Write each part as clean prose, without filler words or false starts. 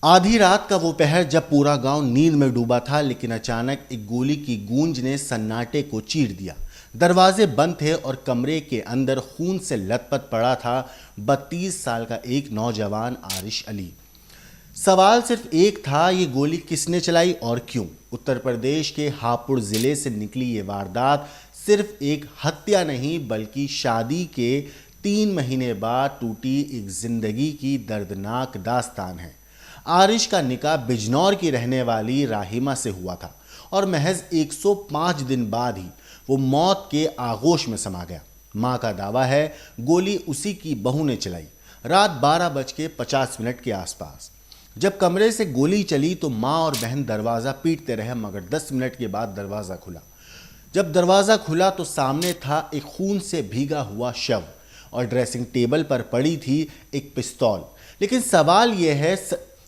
आधी रात का वो पहर जब पूरा गांव नींद में डूबा था, लेकिन अचानक एक गोली की गूंज ने सन्नाटे को चीर दिया। दरवाजे बंद थे और कमरे के अंदर खून से लथपथ पड़ा था 32 साल का एक नौजवान आरिश अली। सवाल सिर्फ एक था, ये गोली किसने चलाई और क्यों? उत्तर प्रदेश के हापुड़ जिले से निकली ये वारदात सिर्फ एक हत्या नहीं, बल्कि शादी के 3 महीने बाद टूटी एक जिंदगी की दर्दनाक दास्तान है। आरिश का निकाह बिजनौर की रहने वाली राहिमा से हुआ था और महज 105 दिन बाद ही वो मौत के आगोश में समा गया। मां का दावा है गोली उसी की बहू ने चलाई। रात 12:50 के आसपास जब कमरे से गोली चली तो मां और बहन दरवाज़ा पीटते रहे, मगर 10 मिनट के बाद दरवाज़ा खुला। जब दरवाज़ा खुला तो सामने था एक खून से भीगा हुआ शव और ड्रेसिंग टेबल पर पड़ी थी एक पिस्तौल। लेकिन सवाल यह है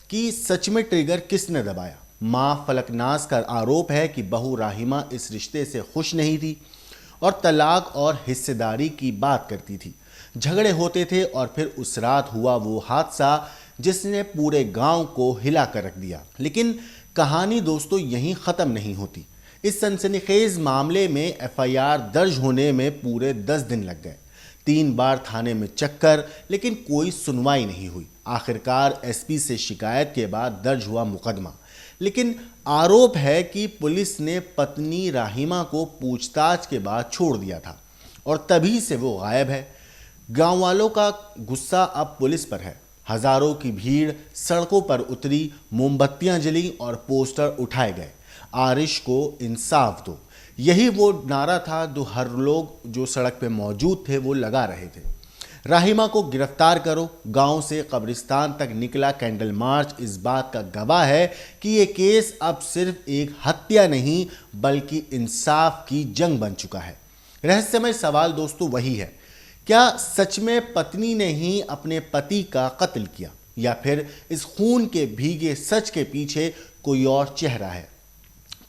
कि सच में ट्रिगर किसने दबाया? मां फलकनाज का आरोप है कि बहू राहिमा इस रिश्ते से खुश नहीं थी और तलाक और हिस्सेदारी की बात करती थी। झगड़े होते थे और फिर उस रात हुआ वो हादसा जिसने पूरे गांव को हिला कर रख दिया। लेकिन कहानी दोस्तों यहीं ख़त्म नहीं होती। इस सनसनीखेज मामले में एफआईआर दर्ज होने में पूरे 10 दिन लग गए। 3 बार थाने में चक्कर, लेकिन कोई सुनवाई नहीं हुई। आखिरकार एसपी से शिकायत के बाद दर्ज हुआ मुकदमा, लेकिन आरोप है कि पुलिस ने पत्नी राहिमा को पूछताछ के बाद छोड़ दिया था और तभी से वो गायब है। गांव वालों का गुस्सा अब पुलिस पर है। हजारों की भीड़ सड़कों पर उतरी, मोमबत्तियां जली और पोस्टर उठाए गए। आरिश को इंसाफ दो, यही वो नारा था जो हर लोग जो सड़क पे मौजूद थे वो लगा रहे थे। राहिमा को गिरफ्तार करो। गांव से कब्रिस्तान तक निकला कैंडल मार्च इस बात का गवाह है कि ये केस अब सिर्फ एक हत्या नहीं, बल्कि इंसाफ की जंग बन चुका है। रहस्यमय सवाल दोस्तों वही है, क्या सच में पत्नी ने ही अपने पति का कत्ल किया, या फिर इस खून के भीगे सच के पीछे कोई और चेहरा है?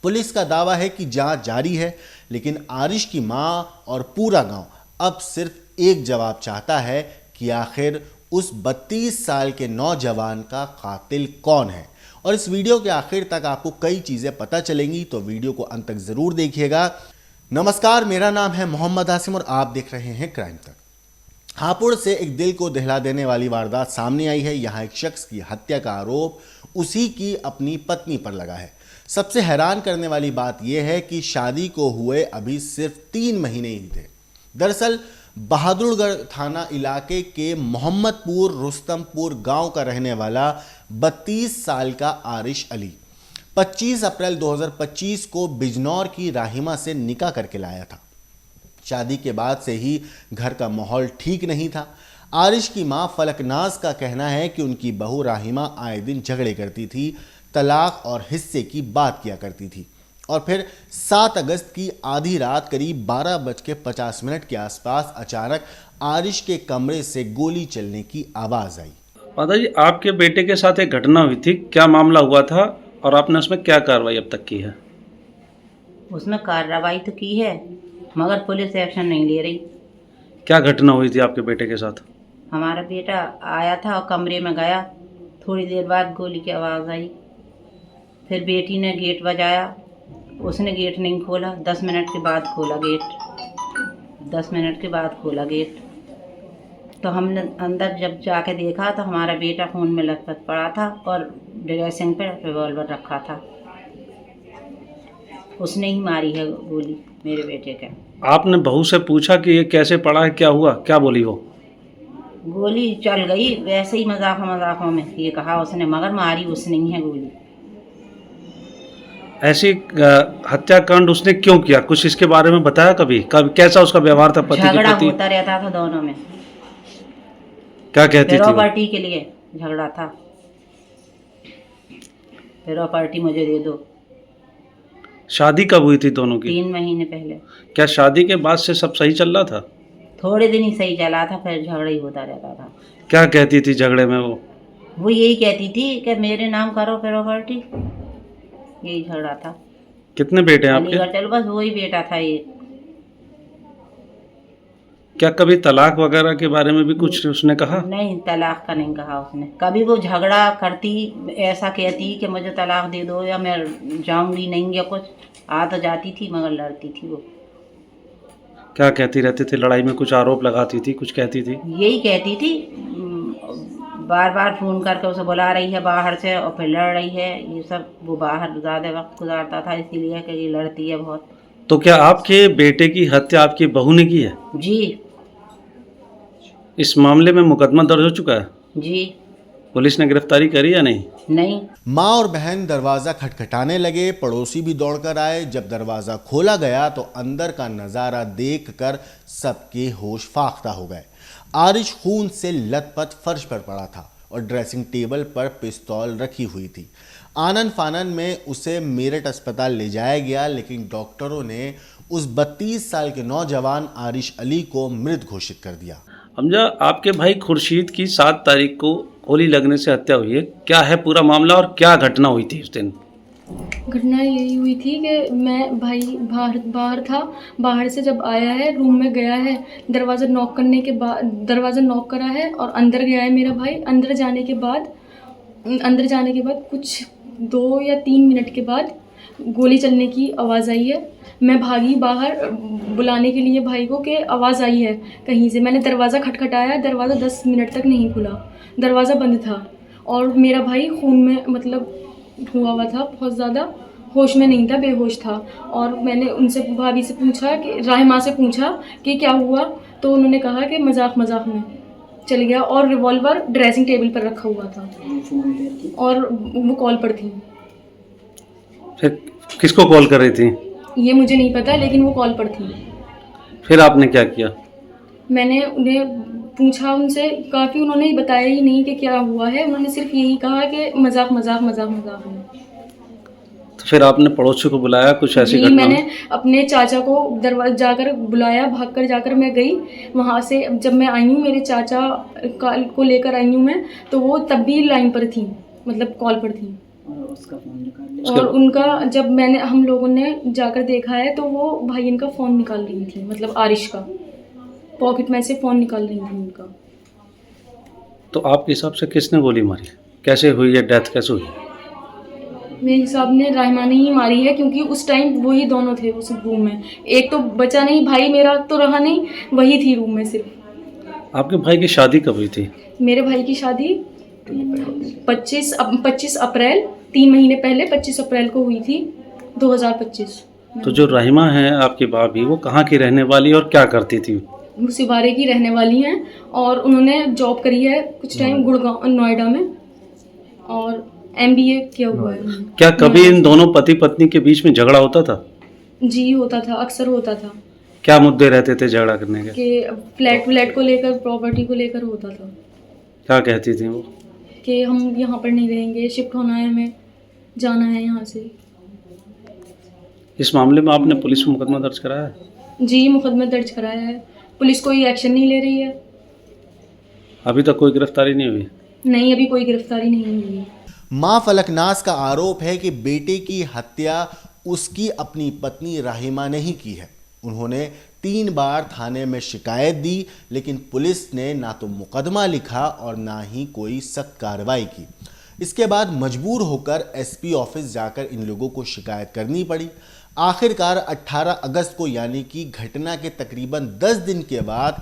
पुलिस का दावा है कि जांच जारी है, लेकिन आरिश की मां और पूरा गांव अब सिर्फ एक जवाब चाहता है कि आखिर उस 32 साल के नौजवान का कातिल कौन है। और इस वीडियो के आखिर तक आपको कई चीज़ें पता चलेंगी, तो वीडियो को अंत तक ज़रूर देखिएगा। नमस्कार, मेरा नाम है मोहम्मद आसिम और आप देख रहे हैं क्राइम तक। हापुड़ से एक दिल को दहला देने वाली वारदात सामने आई है। यहाँ एक शख्स की हत्या का आरोप उसी की अपनी पत्नी पर लगा है। सबसे हैरान करने वाली बात यह है कि शादी को हुए अभी सिर्फ 3 महीने ही थे। दरअसल बहादुरगढ़ थाना इलाके के मोहम्मदपुर रुस्तमपुर गांव का रहने वाला 32 साल का आरिश अली 25 अप्रैल 2025 को बिजनौर की राहिमा से निकाह करके लाया था। शादी के बाद से ही घर का माहौल ठीक नहीं था। आरिश की मां फलकनाज का कहना है कि उनकी बहू राहिमा आए दिन झगड़े करती थी, तलाक और हिस्से की बात किया करती थी। और फिर 7 अगस्त की आधी रात करीब 12:50 के आसपास अचानक आरिश के कमरे से गोली चलने की आवाज़ आई। माता जी, आपके बेटे के साथ एक घटना हुई थी, क्या मामला हुआ था और आपने उसमें क्या कार्रवाई अब तक की है? उसमें कार्रवाई तो की है, मगर पुलिस एक्शन नहीं ले रही। क्या घटना हुई थी आपके बेटे के साथ? हमारा बेटा आया था और कमरे में गया, थोड़ी देर बाद गोली की आवाज़ आई। फिर बेटी ने गेट बजाया, उसने गेट नहीं खोला। 10 मिनट के बाद खोला गेट। 10 मिनट के बाद खोला गेट तो हमने अंदर जब जाके देखा तो हमारा बेटा खून में लथपथ पड़ा था और ड्रेसिंग पे रिवॉल्वर रखा था। उसने ही मारी है गोली मेरे बेटे के। आपने बहू से पूछा कि ये कैसे पड़ा है, क्या हुआ, क्या बोली वो? गोली चल गई वैसे ही मजाकों में ये कहा उसने, मगर मारी उसने ही है गोली। ऐसी हत्याकांड उसने क्यों किया, कुछ इसके बारे में बताया कभी? कैसा उसका व्यवहार था पति के झगड़ा प्रति? होता रहता था दोनों में। क्या कहती थी वो? प्रॉपर्टी के लिए झगड़ा था। प्रॉपर्टी मुझे दे दो। शादी कब हुई थी दोनों की? 3 महीने पहले। क्या शादी के बाद से सब सही चल रहा था? थोड़े दिन ही सही चला था, फिर झगड़ा ही होता रहता था। क्या कहती थी झगड़े में वो? वो यही कहती थी कि मेरे नाम करो प्रॉपर्टी, यही झगड़ा था। कितने बेटे हैं आपके? अलीगढ़ चलो, बस वही बेटा था एक। क्या कभी तलाक वगैरह के बारे में भी कुछ उसने कहा? नहीं, तलाक का नहीं कहा उसने। कभी वो झगड़ा करती, ऐसा कहती कि मुझे तलाक दे दो या मैं जाऊंगी नहीं या कुछ, आ तो जाती थी मगर लड़ती थी वो। क्या कहती रहती थी? लड़ाई में कुछ आरोप लगाती थी, कुछ कहती थी? यही कहती थी, बार बार फ़ोन करके उसे बुला रही है बाहर से और फिर लड़ रही है। ये सब वो बाहर ज़्यादा वक्त गुजारता था इसीलिए कि ये लड़ती है बहुत। तो क्या आपके बेटे की हत्या आपकी बहू ने की है? जी। इस मामले में मुकदमा दर्ज हो चुका है? जी। पुलिस ने गिरफ्तारी करी या नहीं? नहीं। माँ और बहन दरवाज़ा खटखटाने लगे, पड़ोसी भी दौड़कर आए। जब दरवाज़ा खोला गया तो अंदर का नज़ारा देखकर सबके होश फाख्ता हो गए। आरिश खून से लथपथ फर्श पर पड़ा था और ड्रेसिंग टेबल पर पिस्तौल रखी हुई थी। आनन फानन में उसे मेरठ अस्पताल ले जाया गया, लेकिन डॉक्टरों ने उस 32 साल के नौजवान आरिश अली को मृत घोषित कर दिया। हमजा, आपके भाई खुर्शीद की 7 तारीख को गोली लगने से हत्या हुई है। क्या है पूरा मामला और क्या घटना हुई थी उस दिन? घटना यही हुई थी कि मैं भाई बाहर था। बाहर से जब आया है, रूम में गया है, दरवाज़ा नॉक करने के बाद दरवाज़ा नॉक करा है और अंदर गया है मेरा भाई। अंदर जाने के बाद कुछ 2 या 3 मिनट के बाद गोली चलने की आवाज़ आई है। मैं भागी बाहर बुलाने के लिए भाई को कि आवाज़ आई है कहीं से। मैंने दरवाज़ा खटखटाया, दरवाज़ा 10 मिनट तक नहीं खुला, दरवाज़ा बंद था और मेरा भाई खून में मतलब हुआ था, बहुत ज़्यादा होश में नहीं था, बेहोश था। और मैंने उनसे भाभी से पूछा कि राहिमा से पूछा कि क्या हुआ, तो उन्होंने कहा कि मजाक में चल गया और रिवॉल्वर ड्रेसिंग टेबल पर रखा हुआ था और वो कॉल पर थी। फिर किसको कॉल कर रही थी? ये मुझे नहीं पता, लेकिन वो कॉल पर थी। फिर आपने क्या किया? मैंने उन्हें पूछा उनसे, काफ़ी उन्होंने बताया ही नहीं कि क्या हुआ है। उन्होंने सिर्फ यही कहा कि मजाक में। तो फिर आपने पड़ोसी को बुलाया? कुछ ऐसी जी, घटना मैंने अपने चाचा को दरवाजा जाकर बुलाया, भागकर जाकर मैं गई वहाँ से। जब मैं आई हूँ, मेरे चाचा को लेकर आई हूँ मैं, तो वो तब भी लाइन पर थी, मतलब कॉल पर थी। और उनका जब हम लोगों ने जाकर देखा है तो वो भाई इनका फ़ोन निकाल रही थी, मतलब आरिश का पॉकेट में से फ़ोन निकाल रही थी उनका। तो आपके हिसाब से किसने गोली मारी? कैसे हुई है डेथ, कैसे हुई? मेरे हिसाब ने राहिमा ने ही मारी है, क्योंकि उस टाइम वही दोनों थे उस रूम में। एक तो बचा नहीं, भाई मेरा तो रहा नहीं, वही थी रूम में सिर्फ। आपके भाई की शादी कब हुई थी? मेरे भाई की शादी 25 अप्रैल, 3 महीने पहले 25 अप्रैल को हुई थी 2025। तो जो रहीमा है आपकी भाभी, वो कहाँ की रहने वाली और क्या करती थी? वो सिवारे की रहने वाली हैं और उन्होंने जॉब करी है कुछ टाइम गुड़गांव, नोएडा में, और MBA किया हुआ है उन्होंने। क्या कभी इन दोनों पति पत्नी के बीच में झगड़ा होता था? जी होता था, अक्सर होता था। क्या मुद्दे रहते थे झगड़ा करने के? कि फ्लैट को लेकर, प्रॉपर्टी को लेकर होता था। क्या कहती थी वो? कि हम यहाँ पर नहीं रहेंगे, शिफ्ट होना है, हमें जाना है यहाँ से। इस मामले में आपने पुलिस में मुकदमा दर्ज कराया है? जी, मुकदमा दर्ज कराया है। पुलिस कोई एक्शन नहीं ले रही है। अभी तक कोई गिरफ्तारी नहीं हुई? नहीं, अभी कोई गिरफ्तारी नहीं हुई है। मां फलकनाज का आरोप है कि बेटे की हत्या उसकी अपनी पत्नी राहिमा ने ही की है। उन्होंने 3 बार थाने में शिकायत दी, लेकिन पुलिस ने ना तो मुकदमा लिखा और ना ही कोई सख्त कार्रवाई की। इसके बाद मजबूर होकर SP ऑफिस जाकर इन लोगों को शिकायत करनी पड़ी। आखिरकार 18 अगस्त को, यानी कि घटना के तकरीबन 10 दिन के बाद,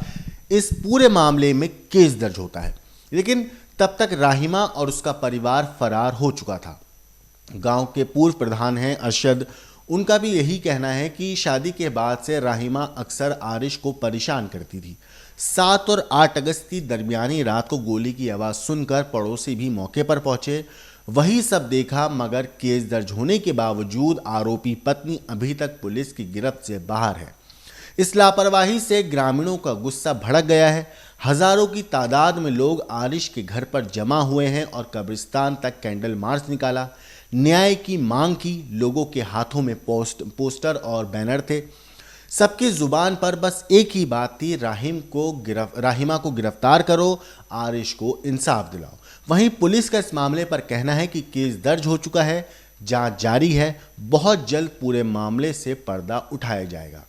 इस पूरे मामले में केस दर्ज होता है। लेकिन तब तक राहिमा और उसका परिवार फरार हो चुका था। गांव के पूर्व प्रधान हैं अरशद, उनका भी यही कहना है कि शादी के बाद से राहिमा अक्सर आरिश को परेशान करती थी। 7 और 8 अगस्त की दरमियानी रात को गोली की आवाज़ सुनकर पड़ोसी भी मौके पर पहुंचे, वही सब देखा, मगर केस दर्ज होने के बावजूद आरोपी पत्नी अभी तक पुलिस की गिरफ्त से बाहर है। इस लापरवाही से ग्रामीणों का गुस्सा भड़क गया है। हजारों की तादाद में लोग आरिश के घर पर जमा हुए हैं और कब्रिस्तान तक कैंडल मार्च निकाला, न्याय की मांग की। लोगों के हाथों में पोस्टर और बैनर थे। सबकी जुबान पर बस एक ही बात थी, राहिमा को गिरफ्तार करो, आरिश को इंसाफ दिलाओ। वहीं पुलिस का इस मामले पर कहना है कि केस दर्ज हो चुका है, जांच जारी है, बहुत जल्द पूरे मामले से पर्दा उठाया जाएगा।